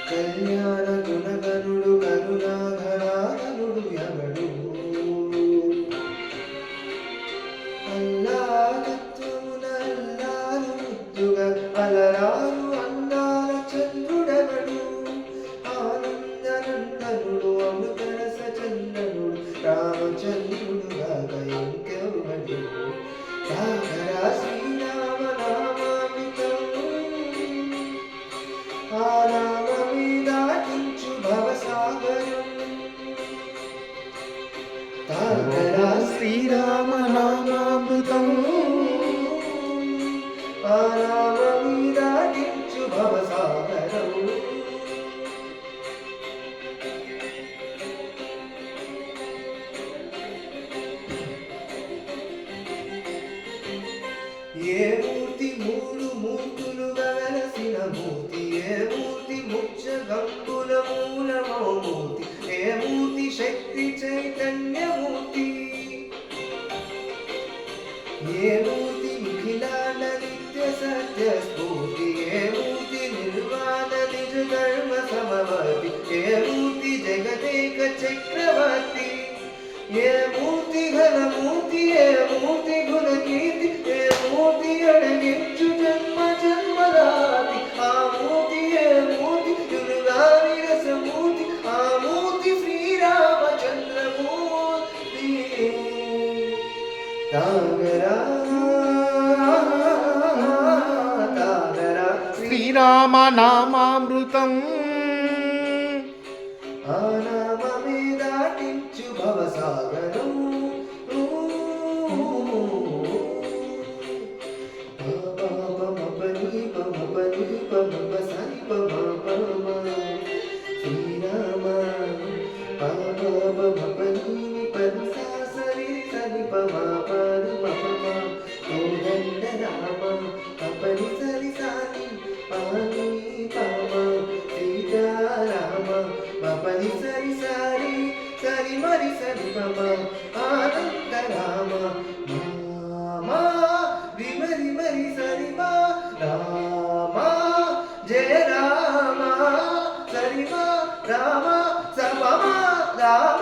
కళ్యాణ గుణగణుడు కరుణాఘరాఘనుడు ఎవడు అల్లాతత్వమున అల్లారు ముద్దుగా అలరారు అందాల చంద్రుడెవడు ఆనందనందనుడు అమృతరస చంద్రుడు రామచంద్రుడుగా ఇంకెవడు సాగరా శ్రీరామ నామామితం ఆ నామమి దాటించు భవసాగరం సాగరా శ్రీరామ నామామృతం ఆ నామమి దాటించు భవసాగరం ఏ మూర్తి మూడు మూర్తులుగా వెలసిన మూర్తి ఏ మూర్తి ముచ్చ గంగుల మూలమో మూర్తి ఏ మూర్తి శక్తి చైతన్యమూర్తి ఏ మూర్తి నిఖిలాండ నిత్య సత్య స్ఫూర్తి ఏ మూర్తి నిర్వాణ నిజ ధర్మ సమవర్తి ఏ మూర్తి జగదేక చక్రవర్తి ఏ మూర్తి ఘన మూర్తి ఏ మూర్తి గుణ కీర్తి ఏ మూర్తి అడగించు జన్మ జన్మదాతి ఆ మూర్తి ఏ మూర్తి దుర్గాని రసమూర్తి ఆ మూర్తి శ్రీరామచంద్రమూర్తి తాగరా తాగరా శ్రీరామ నామామృతం ఆ నామమే దాటించు భవసాగరం శ్రీరామ కోదండ రామ పపని సరి సాని పాని పామ సీతారామ పపని సరి సారి సరి మరి సరి పమ ఆనంద రామ మామా విమరి మరి సరి మా రామ జయ రామ సరి మా రామ సపమ రామ